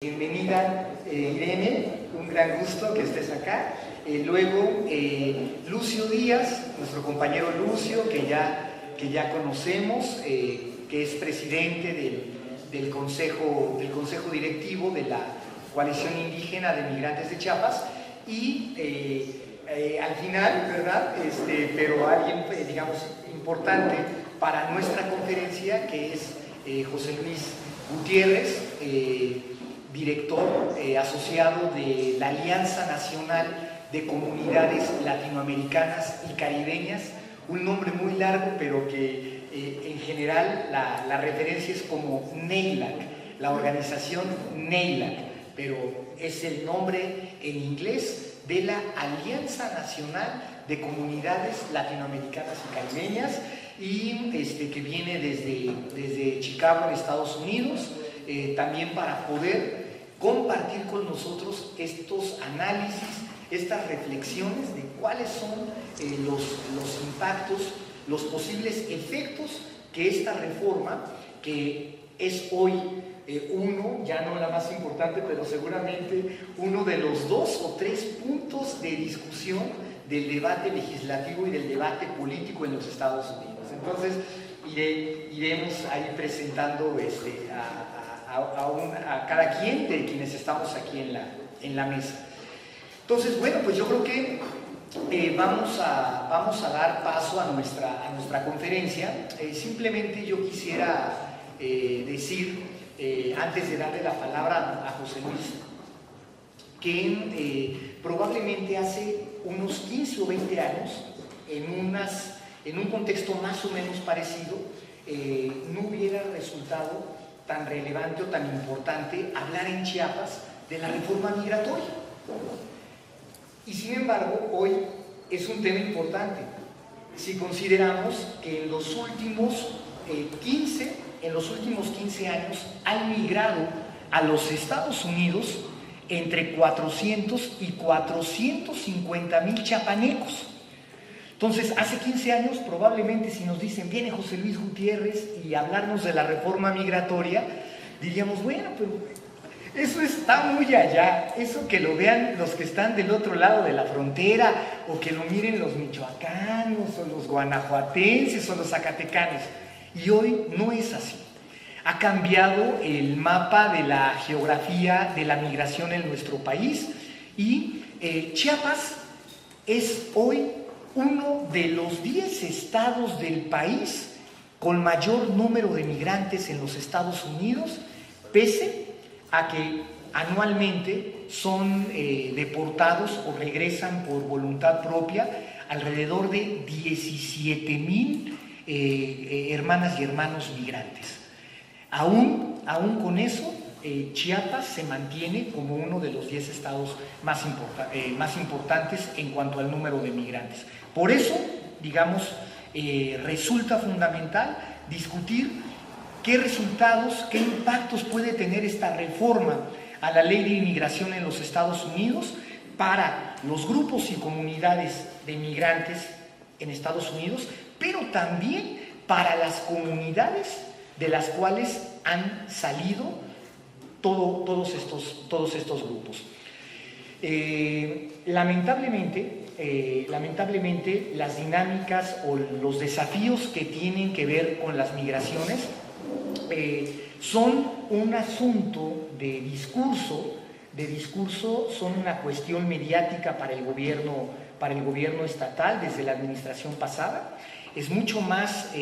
Bienvenida, Irene, un gran gusto que estés acá. Luego, Lucio Díaz, nuestro compañero Lucio, que ya conocemos, que es presidente del consejo directivo de la Coalición Indígena de Migrantes de Chiapas. Y al final, ¿verdad? Pero alguien, digamos, importante para nuestra conferencia, que es José Luis Gutiérrez, director asociado de la Alianza Nacional de Comunidades Latinoamericanas y Caribeñas, un nombre muy largo, pero que en general la referencia es como NEILAC, la organización NEILAC, pero es el nombre en inglés de la Alianza Nacional de Comunidades Latinoamericanas y Caribeñas, y que viene desde Chicago, en Estados Unidos, también para poder compartir con nosotros estos análisis, estas reflexiones de cuáles son los impactos, los posibles efectos que esta reforma, que es hoy ya no la más importante, pero seguramente uno de los 2 o 3 puntos de discusión del debate legislativo y del debate político en los Estados Unidos. Entonces, iremos ahí presentando a cada quien de quienes estamos aquí en la mesa. Entonces, bueno, pues yo creo que vamos a dar paso a nuestra conferencia. Simplemente yo quisiera decir, antes de darle la palabra a José Luis, que probablemente hace unos 15 o 20 años, en un contexto más o menos parecido, no hubiera resultado tan relevante o tan importante hablar en Chiapas de la reforma migratoria. Y sin embargo, hoy es un tema importante si consideramos que en los últimos 15 años han migrado a los Estados Unidos entre 400 y 450 mil chiapanecos. Entonces, hace 15 años, probablemente, si nos dicen, viene José Luis Gutiérrez y hablarnos de la reforma migratoria, diríamos, bueno, pero eso está muy allá, eso que lo vean los que están del otro lado de la frontera, o que lo miren los michoacanos, o los guanajuatenses, o los zacatecanos. Y hoy no es así. Ha cambiado el mapa de la geografía de la migración en nuestro país, y Chiapas es hoy uno de los 10 estados del país con mayor número de migrantes en los Estados Unidos, pese a que anualmente son deportados o regresan por voluntad propia alrededor de 17,000 hermanas y hermanos migrantes. Aún con eso, Chiapas se mantiene como uno de los 10 estados más importantes en cuanto al número de migrantes. Por eso, digamos, resulta fundamental discutir qué resultados, qué impactos puede tener esta reforma a la ley de inmigración en los Estados Unidos para los grupos y comunidades de migrantes en Estados Unidos, pero también para las comunidades de las cuales han salido todos estos grupos. Lamentablemente, las dinámicas o los desafíos que tienen que ver con las migraciones son un asunto de discurso, son una cuestión mediática para el gobierno estatal desde la administración pasada. Es mucho más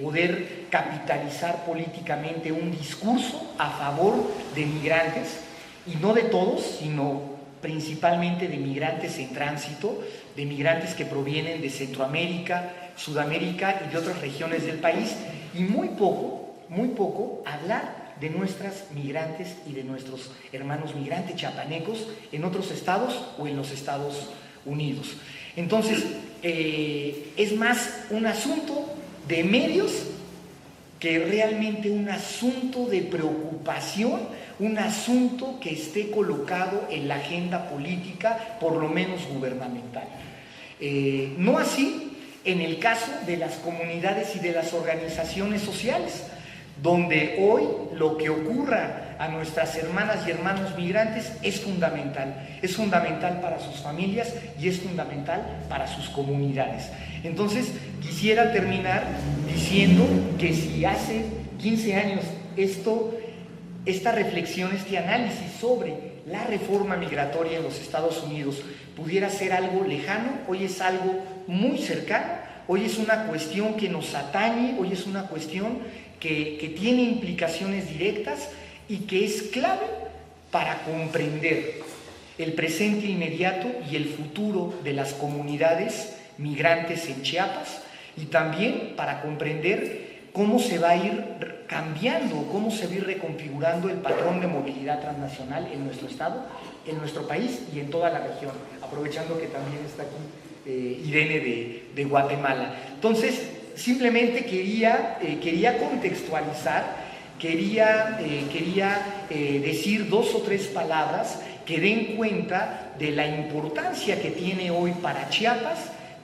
poder capitalizar políticamente un discurso a favor de migrantes, y no de todos, sino principalmente de migrantes en tránsito, de migrantes que provienen de Centroamérica, Sudamérica y de otras regiones del país, y muy poco hablar de nuestras migrantes y de nuestros hermanos migrantes chapanecos en otros estados o en los Estados Unidos. Entonces, es más un asunto de medios que realmente un asunto de preocupación, un asunto que esté colocado en la agenda política, por lo menos gubernamental. No así en el caso de las comunidades y de las organizaciones sociales, donde hoy lo que ocurra a nuestras hermanas y hermanos migrantes es fundamental para sus familias y es fundamental para sus comunidades. Entonces, quisiera terminar diciendo que si hace 15 años esta reflexión, este análisis sobre la reforma migratoria en los Estados Unidos pudiera ser algo lejano, hoy es algo muy cercano, hoy es una cuestión que nos atañe, hoy es una cuestión que tiene implicaciones directas y que es clave para comprender el presente inmediato y el futuro de las comunidades migrantes en Chiapas, y también para comprender cómo se va a ir cambiando, cómo se va a ir reconfigurando el patrón de movilidad transnacional en nuestro estado, en nuestro país y en toda la región, aprovechando que también está aquí Irene de Guatemala. Entonces, simplemente quería contextualizar, quería decir 2 o 3 palabras que den cuenta de la importancia que tiene hoy para Chiapas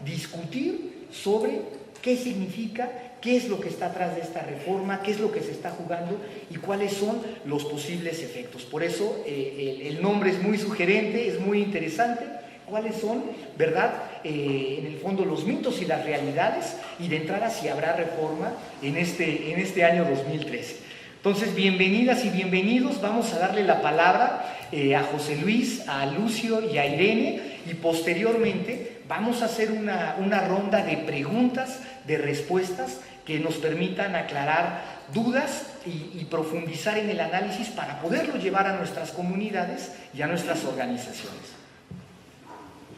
discutir sobre qué significa, qué es lo que está atrás de esta reforma, qué es lo que se está jugando y cuáles son los posibles efectos. Por eso el nombre es muy sugerente, es muy interesante. ¿Cuáles son, verdad, en el fondo los mitos y las realidades? Y de entrada si habrá reforma en este año 2013. Entonces, bienvenidas y bienvenidos. Vamos a darle la palabra a José Luis, a Lucio y a Irene, y posteriormente vamos a hacer una ronda de preguntas, de respuestas que nos permitan aclarar dudas y profundizar en el análisis para poderlo llevar a nuestras comunidades y a nuestras organizaciones.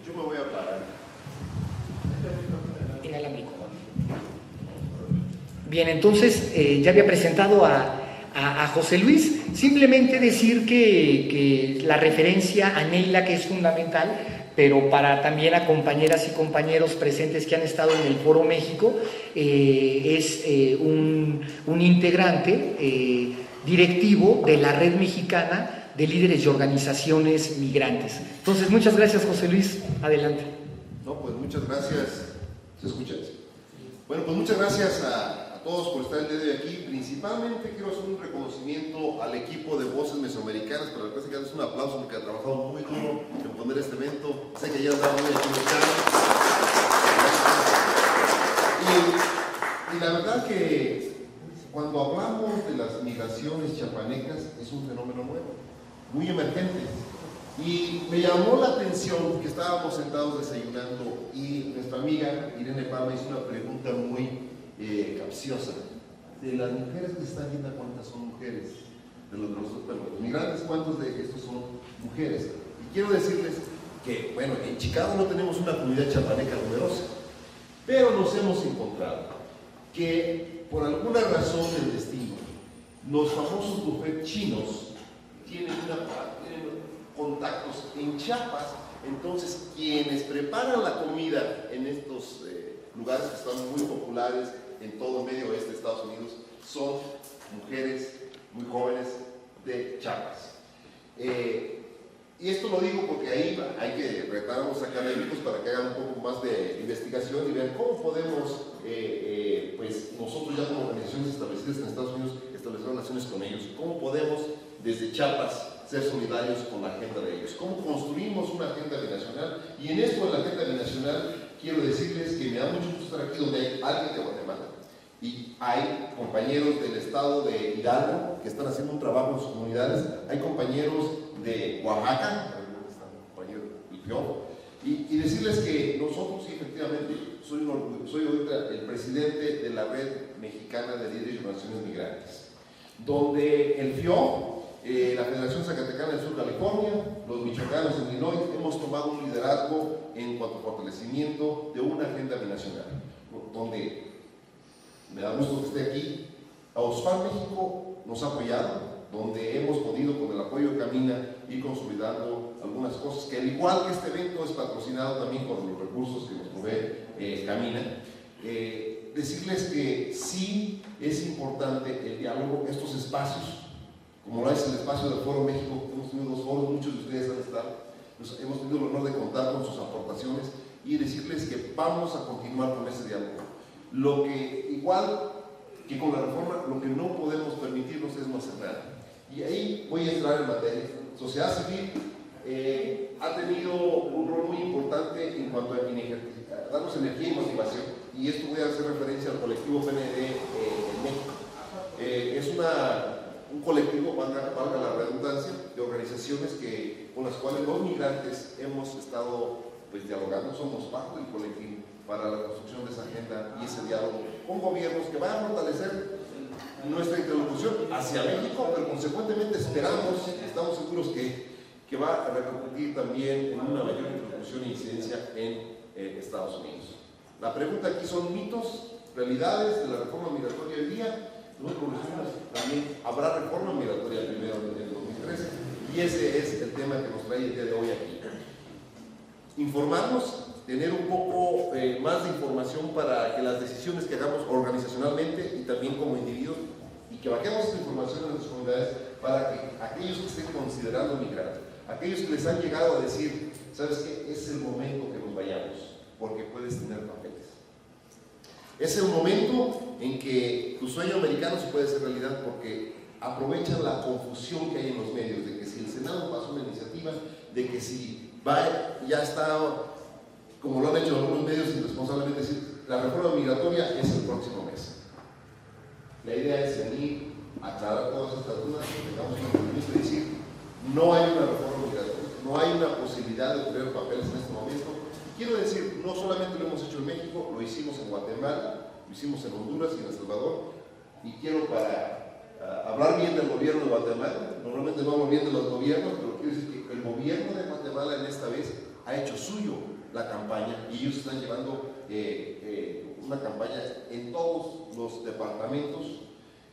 Yo me voy a parar. Inalámbrico. Bien, entonces ya había presentado a José Luis. Simplemente decir que la referencia a Neila, que es fundamental, pero para también a compañeras y compañeros presentes que han estado en el Foro México, es un integrante directivo de la Red Mexicana de Líderes y Organizaciones Migrantes. Entonces, muchas gracias, José Luis. Adelante. No, pues muchas gracias. ¿Se escucha? Bueno, pues muchas gracias a todos por estar el día de hoy aquí. Principalmente quiero hacer un reconocimiento al equipo de Voces Mesoamericanas, para el cual que darles un aplauso porque ha trabajado muy duro en poner este evento. Sé que ya estaba muy equivocado. Y la verdad que cuando hablamos de las migraciones chiapanecas es un fenómeno nuevo, muy emergente. Y me llamó la atención que estábamos sentados desayunando y nuestra amiga Irene Palma hizo una pregunta muy capciosa. De las mujeres que están viendo, ¿cuántas son mujeres? De los migrantes, ¿cuántos de estos son mujeres? Y quiero decirles que, bueno, en Chicago no tenemos una comunidad chiapaneca numerosa, pero nos hemos encontrado que por alguna razón del destino, los famosos buffets chinos tienen contactos en Chiapas. Entonces quienes preparan la comida en estos lugares que están muy populares en todo el medio oeste de Estados Unidos son mujeres muy jóvenes de Chiapas. Y esto lo digo porque ahí hay que retar a los académicos para que hagan un poco más de investigación y vean cómo podemos, pues nosotros ya como organizaciones establecidas en Estados Unidos, establecer relaciones con ellos, cómo podemos desde Chiapas ser solidarios con la agenda de ellos, cómo construimos una agenda binacional. Y en esto de la agenda binacional quiero decirles que me da mucho gusto estar aquí donde hay alguien de Guatemala y hay compañeros del estado de Hidalgo que están haciendo un trabajo en sus comunidades, hay compañeros de Oaxaca, y decirles que nosotros, sí, efectivamente, soy ahorita el presidente de la Red Mexicana de Líderes y Organizaciones Migrantes, donde el FIO, la Federación Zacatecana del Sur California, los michoacanos en Illinois, hemos tomado un liderazgo en cuanto a fortalecimiento de una agenda binacional, donde me da gusto que esté aquí. A Oxfam México nos ha apoyado, donde hemos podido, con el apoyo de Camina, ir consolidando algunas cosas, que al igual que este evento es patrocinado también con los recursos que nos provee Camina. Decirles que sí es importante el diálogo, estos espacios, como lo es el espacio del Foro México. Hemos tenido 2 foros, muchos de ustedes han estado, pues hemos tenido el honor de contar con sus aportaciones y decirles que vamos a continuar con ese diálogo. Lo que, igual que con la reforma, lo que no podemos permitirnos es no hacer nada. Y ahí voy a entrar en materia. Sociedad civil ha tenido un rol muy importante en cuanto a darnos energía y motivación, y esto voy a hacer referencia al colectivo PND en México. Es un colectivo, valga la redundancia, de organizaciones con las cuales los migrantes hemos estado dialogando. Somos parte del colectivo para la construcción de esa agenda y ese diálogo con gobiernos que van a fortalecer nuestra interlocución hacia México, pero consecuentemente estamos seguros que va a repercutir también en una mayor interlocución e incidencia en Estados Unidos. La pregunta aquí son mitos, realidades de la reforma migratoria hoy día. También habrá reforma migratoria primero en el 2013, y ese es el tema que nos trae el día de hoy aquí. Informarnos, tener un poco más de información para que las decisiones que hagamos organizacionalmente y también como individuos, y que bajemos esta información en nuestras comunidades para que aquellos que estén considerando migrar, aquellos que les han llegado a decir, ¿sabes qué? Es el momento que nos vayamos, porque puedes tener papeles. Es el momento en que tu sueño americano se puede hacer realidad, porque aprovechan la confusión que hay en los medios, de que si el Senado pasó una iniciativa, de que si ya está, como lo han hecho algunos medios irresponsablemente, decir, la reforma migratoria es el próximo mes. La idea es venir a aclarar todas estas dudas, que tengamos un compromiso y decir, no hay una reforma migratoria, no hay una posibilidad de obtener papeles en este momento. Quiero decir, no solamente lo hemos hecho en México, lo hicimos en Guatemala, lo hicimos en Honduras y en El Salvador, y quiero hablar bien del gobierno de Guatemala. Normalmente no hablo bien de los gobiernos, pero quiero decir que el gobierno de Guatemala en esta vez ha hecho suyo la campaña, y ellos están llevando una campaña en todos los departamentos.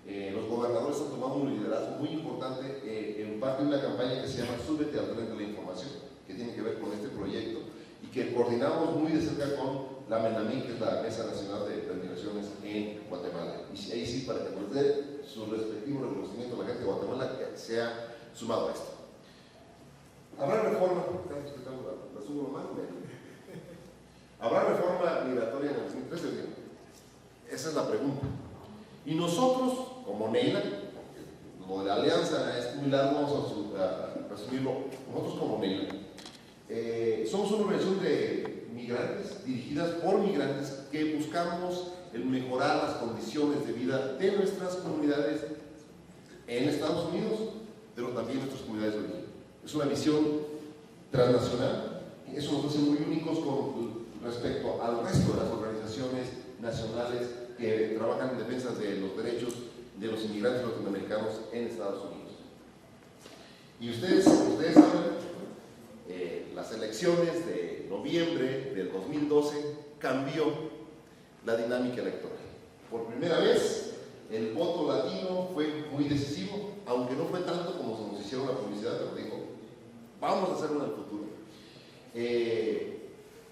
Los gobernadores han tomado un liderazgo muy importante en parte de una campaña que se llama Súbete al tren de la información, que tiene que ver con este proyecto, y que coordinamos muy de cerca con la MENAMI, que es la Mesa Nacional de Migraciones en Guatemala. Y ahí sí, para que nos dé su respectivo reconocimiento a la gente de Guatemala que se ha sumado a esto. ¿Habrá reforma? ¿La subo más? ¿Habrá reforma migratoria en el 2013? Esa es la pregunta. Y nosotros, como NEILA, lo de la alianza es muy largo, vamos a resumirlo. Nosotros, como NEILA, somos una organización de migrantes, dirigidas por migrantes, que buscamos el mejorar las condiciones de vida de nuestras comunidades en Estados Unidos, pero también en nuestras comunidades de origen. Es una visión transnacional, y eso nos hace muy únicos con respecto al resto de las organizaciones nacionales que trabajan en defensa de los derechos de los inmigrantes latinoamericanos en Estados Unidos. Y ustedes saben, las elecciones de noviembre del 2012 cambió la dinámica electoral. Por primera vez, el voto latino fue muy decisivo, aunque no fue tanto como se nos hicieron la publicidad, pero dijo, vamos a hacerlo en el futuro.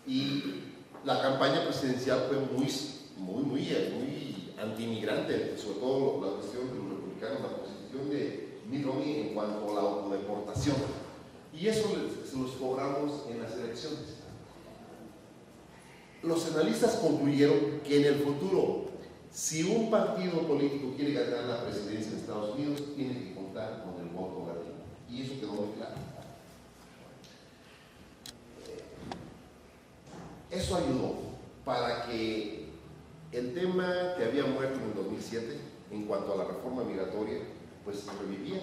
Y la campaña presidencial fue muy antimigrante, sobre todo la cuestión de los republicanos, la posición de Mitt Romney en cuanto a la autodeportación. Y eso se los cobramos en las elecciones. Los analistas concluyeron que en el futuro, si un partido político quiere ganar la presidencia de Estados Unidos, tiene que contar con el voto latino. Y eso quedó muy claro. Eso ayudó para que el tema que había muerto en el 2007, en cuanto a la reforma migratoria, pues revivía.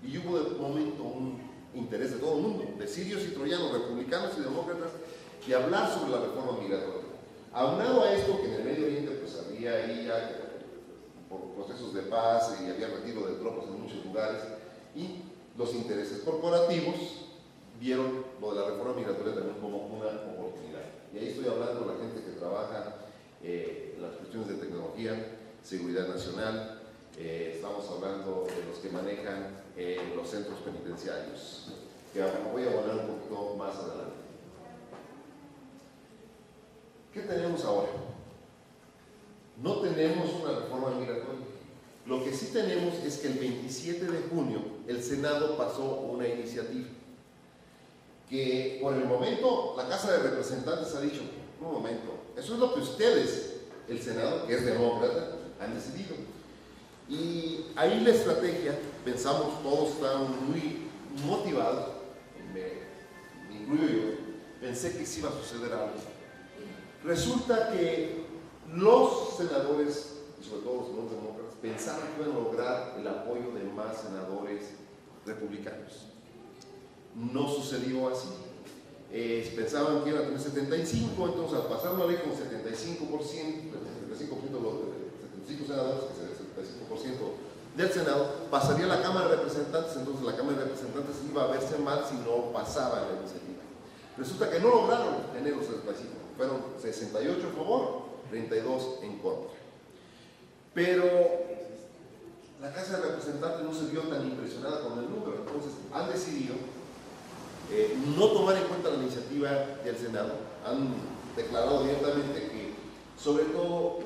Y hubo de momento un interés de todo el mundo, de sirios y troyanos, republicanos y demócratas, de hablar sobre la reforma migratoria. Aunado a esto, que en el Medio Oriente pues había ahí ya por procesos de paz y había retiro de tropas en muchos lugares, y los intereses corporativos vieron lo de la reforma migratoria también como una oportunidad. Y ahí estoy hablando de la gente que trabaja en las cuestiones de tecnología, seguridad nacional, estamos hablando de los que manejan los centros penitenciarios, que voy a hablar un poquito más adelante. ¿Qué tenemos ahora? No tenemos una reforma migratoria. Lo que sí tenemos es que el 27 de junio el Senado pasó una iniciativa que por el momento la Casa de Representantes ha dicho, un momento, eso es lo que ustedes, el Senado, que es demócrata, han decidido. Y ahí la estrategia, pensamos, todos estaban muy motivados, me incluyo yo, pensé que sí iba a suceder algo. Resulta que los senadores, y sobre todo los senadores demócratas, pensaban que iban a lograr el apoyo de más senadores republicanos. No sucedió así. Pensaban que iban a tener 75, entonces al pasar una ley con 75%, 75 senadores, que es el 75% del Senado, pasaría a la Cámara de Representantes, entonces la Cámara de Representantes iba a verse mal si no pasaba la iniciativa. Resulta que no lograron tener los 75, fueron 68 a favor, 32 en contra. Pero la Casa de Representantes no se vio tan impresionada con el número, entonces han decidido no tomar en cuenta la iniciativa del Senado, han declarado abiertamente que sobre todo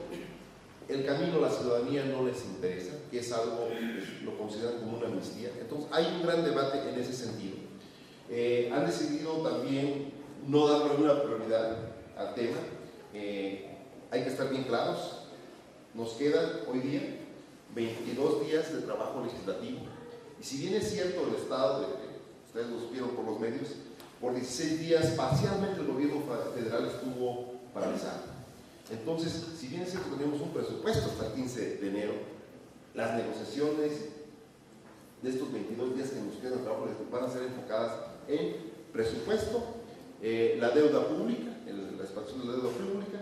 el camino a la ciudadanía no les interesa, que es algo que lo consideran como una amnistía. Entonces hay un gran debate en ese sentido. Han decidido también no darle una prioridad al tema. Hay que estar bien claros, nos quedan hoy día 22 días de trabajo legislativo, y si bien es cierto el Estado, ustedes los vieron por los medios, por 16 días parcialmente el gobierno federal estuvo paralizado. Entonces, si bien es cierto, tenemos un presupuesto hasta el 15 de enero, las negociaciones de estos 22 días que nos quedan de trabajo van a ser enfocadas en presupuesto, la deuda pública, la expansión de la deuda pública,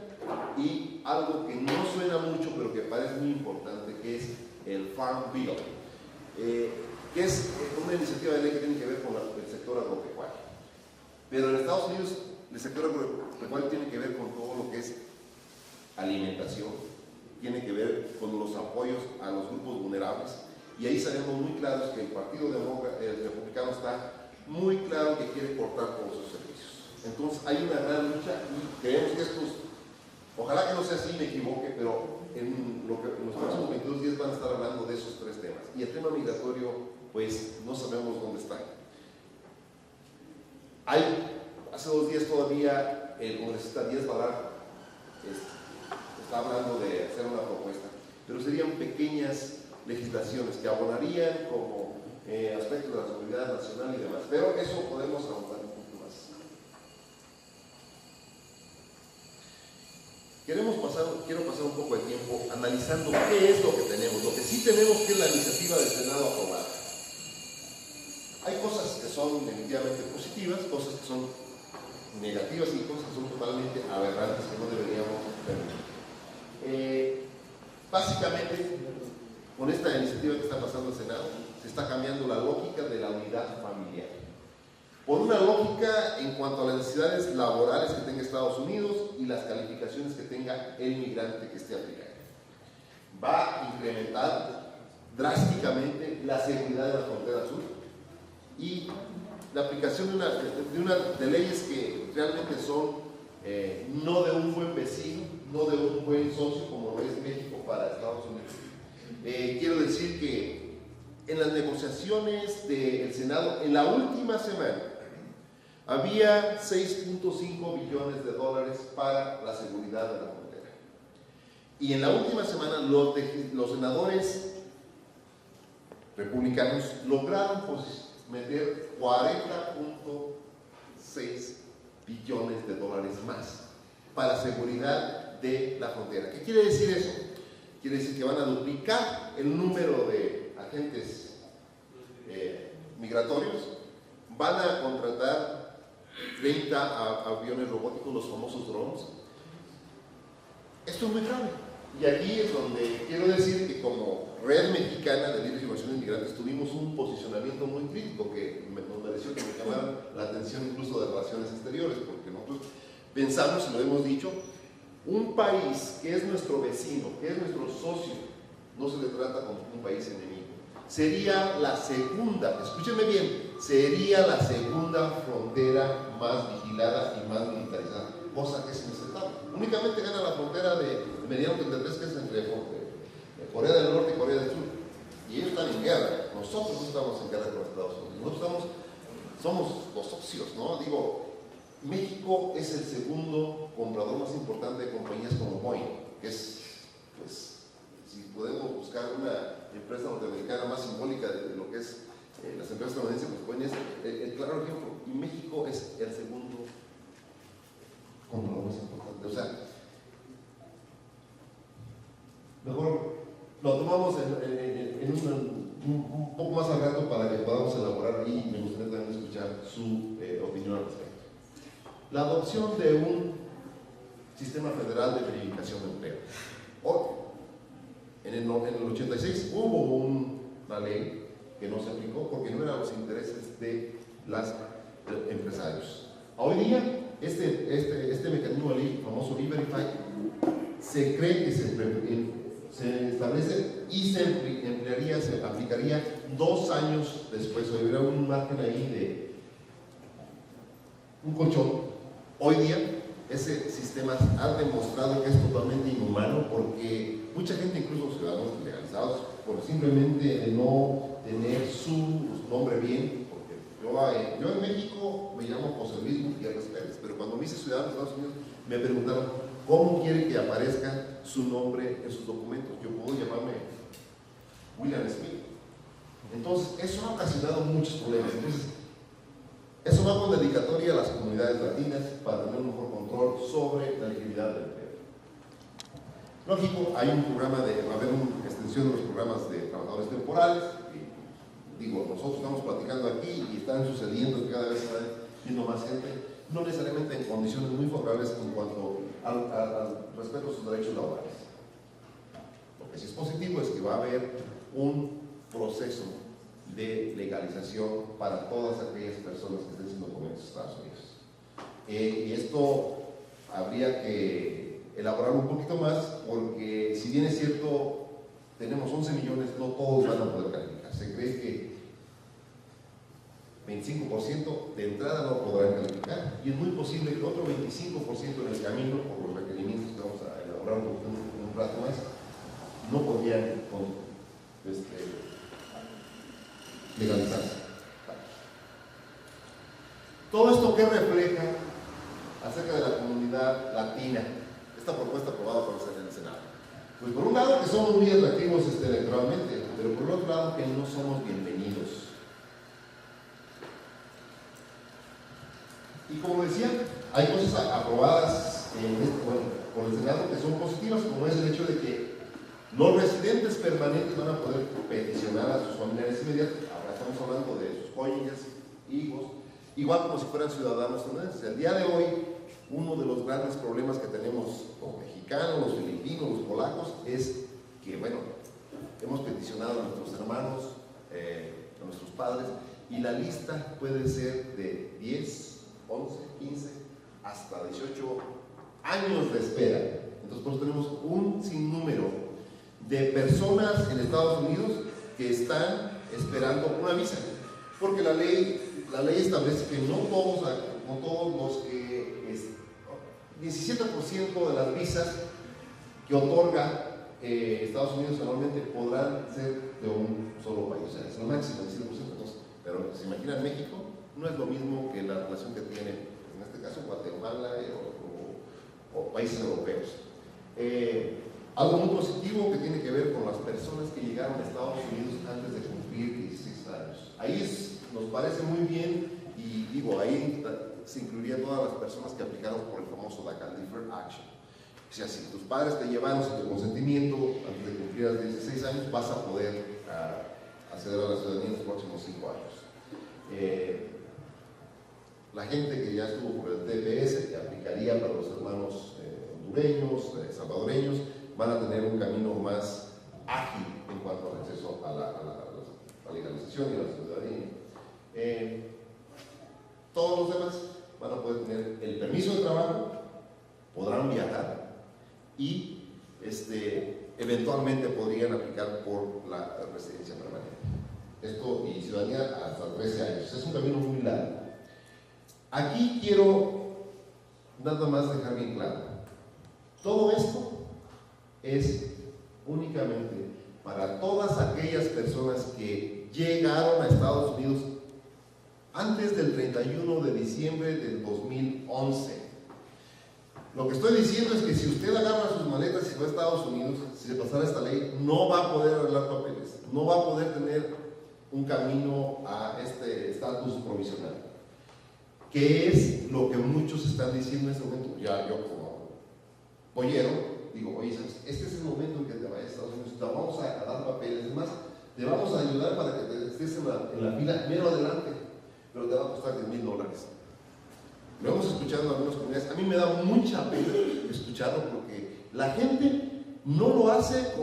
y algo que no suena mucho pero que parece muy importante, que es el Farm Bill, que es una iniciativa de ley que tiene que ver con el sector agropecuario. Pero en Estados Unidos el sector agropecuario tiene que ver con todo lo que es alimentación, tiene que ver con los apoyos a los grupos vulnerables, y ahí sabemos muy claros que el Partido Republicano está muy claro que quiere cortar todos sus servicios. Entonces hay una gran lucha y creemos que estos, ojalá que no sea así, me equivoque, pero en los próximos 22 días van a estar hablando de esos tres temas. Y el tema migratorio, pues no sabemos dónde está. Hace 2 días todavía el congresista Díaz Balar está hablando de hacer una propuesta, pero serían pequeñas legislaciones que abonarían como aspectos de la seguridad nacional y demás, pero eso podemos avanzar un poquito más. Quiero pasar un poco de tiempo analizando qué es lo que tenemos. Lo que sí tenemos, que es la iniciativa del Senado aprobada. Hay cosas que son definitivamente positivas, cosas que son negativas y cosas que son totalmente aberrantes que no deberíamos permitir. Básicamente, con esta iniciativa que está pasando el Senado, se está cambiando la lógica de la unidad familiar por una lógica en cuanto a las necesidades laborales que tenga Estados Unidos y las calificaciones que tenga el migrante que esté aplicando. Va a incrementar drásticamente la seguridad de la frontera sur y la aplicación de leyes que realmente son no de un buen vecino, no de un buen socio como lo es México para Estados Unidos. Quiero decir que en las negociaciones del Senado, en la última semana, había 6.5 billones de dólares para la seguridad de la frontera. Y en la última semana los senadores republicanos lograron meter 40.6 billones de dólares más para la seguridad de la frontera. ¿Qué quiere decir eso? Quiere decir que van a duplicar el número de agentes migratorios, van a contratar 30 aviones robóticos, los famosos drones. Esto es muy grave. Y aquí es donde quiero decir que como Red Mexicana de Líderes y Organizaciones Migrantes tuvimos un posicionamiento muy crítico que nos mereció que me llamaran la atención incluso de Relaciones Exteriores, porque nosotros pensamos, y lo hemos dicho, un país que es nuestro vecino, que es nuestro socio, no se le trata como un país enemigo. Sería la segunda, escúchenme bien, sería la segunda frontera más vigilada y más militarizada, cosa que es inaceptable. Únicamente gana la frontera de mediano 33, que es entre Corea del Norte y Corea del Sur. Y ellos están en guerra. Nosotros no estamos en guerra con Estados Unidos. Nosotros somos los socios, ¿no? Digo, México es el segundo comprador más importante de compañías como Boeing, que es, pues, si podemos buscar una y México es el segundo comprador más importante. O sea, mejor lo tomamos un poco más al rato para que podamos elaborar, y me gustaría también escuchar su opinión al respecto. La adopción de un sistema federal de verificación de empleo. En el 86 hubo una ley que no se aplicó porque no eran los intereses de los empresarios. Hoy día, este mecanismo de ley, famoso E-Verify, se cree que se establece y se emplearía, se aplicaría 2 años después. O hubiera un margen ahí de un colchón. Hoy día, ese sistema ha demostrado que es totalmente inhumano porque mucha gente, incluso ciudadanos legalizados, por simplemente de no tener su nombre bien, porque yo en México me llamo José Luis Gutiérrez Pérez, pero cuando me hice ciudadano de Estados Unidos me preguntaron cómo quiere que aparezca su nombre en sus documentos. Yo puedo llamarme William Smith. Entonces, eso ha ocasionado muchos problemas. Entonces, eso va con dedicatoria a las comunidades latinas para tener un mejor control sobre la legitimidad del empleo. Lógico, hay un programa va a haber una extensión de los programas de trabajadores temporales. Digo, nosotros estamos platicando aquí y están sucediendo que cada vez se va viendo más gente, no necesariamente en condiciones muy favorables en cuanto al respeto a sus derechos laborales. Lo que sí es positivo es que va a haber un proceso de legalización para todas aquellas personas que estén sin documentos en Estados Unidos. Y esto habría que elaborar un poquito más porque, si bien es cierto, tenemos 11 millones, no todos van a poder calificar. Se cree que 25% de entrada no podrán calificar y es muy posible que otro 25% en el camino, por los requerimientos que vamos a elaborar un rato más, no podrían legalizarse. Todo esto que refleja acerca de la comunidad latina, esta propuesta aprobada por el Senado. Pues por un lado que somos muy atractivos electoralmente, pero por otro lado que no somos bienvenidos. Y como decía, hay cosas aprobadas por el Senado que son positivas, como es el hecho de que los residentes permanentes van a poder peticionar a sus familiares inmediatos. Ahora estamos hablando de sus cónyuges, hijos, igual como si fueran ciudadanos estadounidenses. El día de hoy, uno de los grandes problemas que tenemos los mexicanos, los filipinos, los polacos, es que, bueno, hemos peticionado a nuestros hermanos, a nuestros padres, y la lista puede ser de 10, 11, 15, hasta 18 años de espera. Entonces, por eso tenemos un sinnúmero de personas en Estados Unidos que están esperando una visa, porque la ley establece que no todos los que 17% de las visas que otorga Estados Unidos anualmente podrán ser de un solo país, o sea, es lo máximo, el 17%. Entonces, pero se imaginan, México no es lo mismo que la relación que tiene, en este caso, Guatemala o países europeos. Algo muy positivo que tiene que ver con las personas que llegaron a Estados Unidos antes de cumplir 16 años. Ahí nos parece muy bien, y digo, ahí se incluiría todas las personas que aplicaron por el famoso DACA, Deferred Action. O sea, si tus padres te llevaron sin tu consentimiento antes de cumplir los 16 años, vas a poder acceder a la ciudadanía en los próximos 5 años. La gente que ya estuvo por el TPS, que aplicaría para los hermanos hondureños, salvadoreños, van a tener un camino más ágil en cuanto al acceso a la legalización y a la ciudadanía. Todos los demás van a poder tener el permiso de trabajo, podrán viajar y eventualmente podrían aplicar por la residencia permanente. Esto y ciudadanía hasta 13 años. Es un camino muy largo. Aquí quiero nada más dejar bien claro. Todo esto es únicamente para todas aquellas personas que llegaron a Estados Unidos antes del 31 de diciembre del 2011. Lo que estoy diciendo es que si usted agarra sus maletas y se va a Estados Unidos, si se pasara esta ley, no va a poder arreglar papeles, no va a poder tener un camino a este estatus provisional. ¿Qué es lo que muchos están diciendo en este momento? Ya yo como pollero digo, oye, ¿sabes? Este es el momento en que te vayas a Estados Unidos, te vamos a dar papeles, es más, te vamos a ayudar para que te estés en la fila mero adelante, pero te va a costar $10,000. Lo hemos escuchado en algunas comunidades. A mí me da mucha pena escucharlo porque la gente no lo hace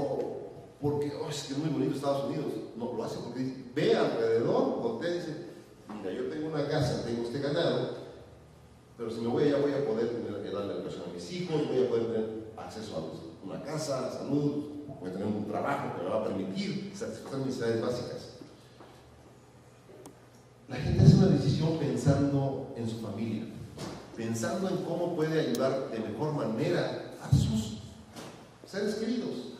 porque oh, es que es muy bonito Estados Unidos. No, lo hace porque dice, ve alrededor, voltea y dice, mira, yo tengo una casa, tengo este ganado, pero si me voy allá voy a poder darle educación a mis hijos, voy a poder tener acceso a una casa, a salud, voy a tener un trabajo que me va a permitir satisfacer mis necesidades básicas. La gente hace una decisión pensando en su familia, pensando en cómo puede ayudar de mejor manera a sus seres queridos.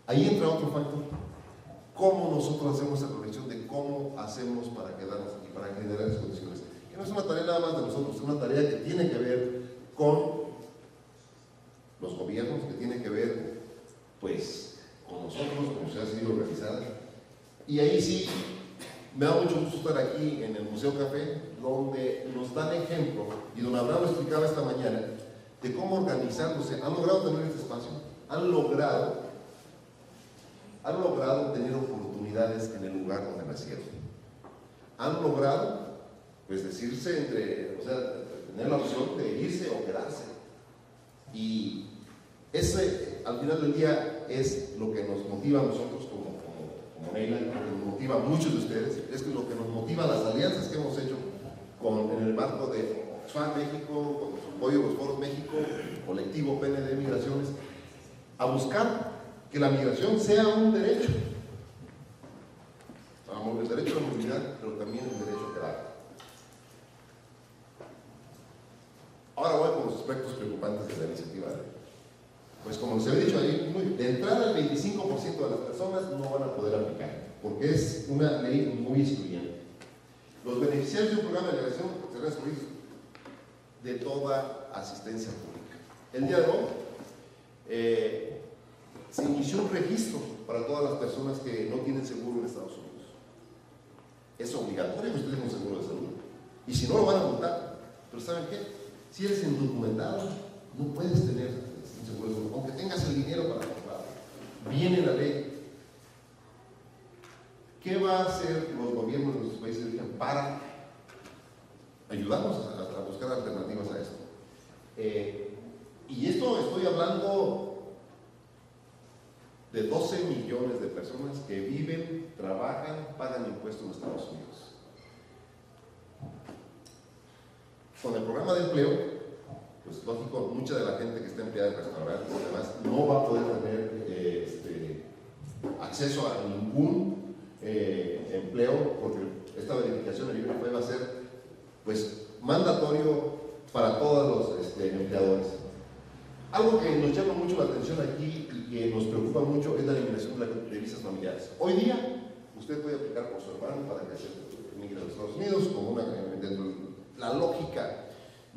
Ahí entra otro factor, cómo nosotros hacemos la reflexión de cómo hacemos para quedarnos aquí, para generar esas condiciones. Que no es una tarea nada más de nosotros, es una tarea que tiene que ver con los gobiernos, que tiene que ver pues con nosotros, como se ha sido organizada. Y ahí sí, me da mucho gusto estar aquí en el Museo Café, donde nos dan ejemplo, y don Abraham lo explicaba esta mañana, de cómo organizándose, han logrado tener este espacio, han logrado tener oportunidades en el lugar donde nacieron. Han logrado, pues decirse tener la opción de irse o quedarse. Y ese, al final del día, es lo que nos motiva a nosotros como Neila, lo que nos motiva a muchos de ustedes, es lo que nos motiva a las alianzas que hemos hecho en el marco de Oxfam México, con nuestro apoyo a los foros México, colectivo PND Migraciones, a buscar que la migración sea un derecho, el derecho a la movilidad, pero también el derecho a quedar. Ahora voy con los aspectos preocupantes de la iniciativa. Pues como les había dicho ahí, de entrada el 25% de las personas no van a poder aplicar, porque es una ley muy excluyente. Los beneficiarios de un programa de migración serán excluidos de toda asistencia pública. El día de hoy se inició un registro para todas las personas que no tienen seguro en Estados Unidos. Es obligatorio que usted tenga un seguro de salud. Y si no, lo van a multar. Pero ¿saben qué? Si eres indocumentado, no puedes tener un seguro de salud, aunque tengas el dinero para comprarlo. Viene la ley. ¿Qué va a hacer los gobiernos de nuestros países de origen para ayudarnos a buscar alternativas a esto? Y esto estoy hablando de 12 millones de personas que viven, trabajan, pagan impuestos en Estados Unidos. Con el programa de empleo, pues lógico, mucha de la gente que está empleada en restaurantes y demás no va a poder tener acceso a ningún empleo, porque esta verificación del IBM va a ser pues mandatorio para todos los empleadores. Algo que nos llama mucho la atención aquí y que nos preocupa mucho es la eliminación de visas familiares. Hoy día, usted puede aplicar por su hermano para que se emigre a los Estados Unidos, como la lógica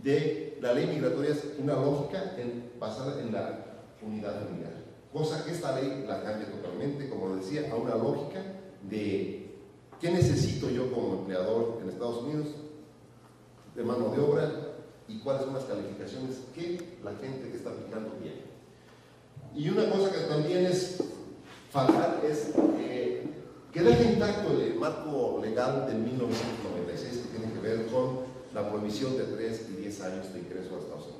de la ley migratoria es una lógica basada en la unidad familiar. Cosa que esta ley la cambia totalmente, como decía, a una lógica de qué necesito yo como empleador en Estados Unidos de mano de obra y cuáles son las calificaciones que la gente que está aplicando tiene. Y una cosa que también es fatal es que deja intacto el marco legal del 1996 que tiene que ver con la prohibición de 3 y 10 años de ingreso a Estados Unidos.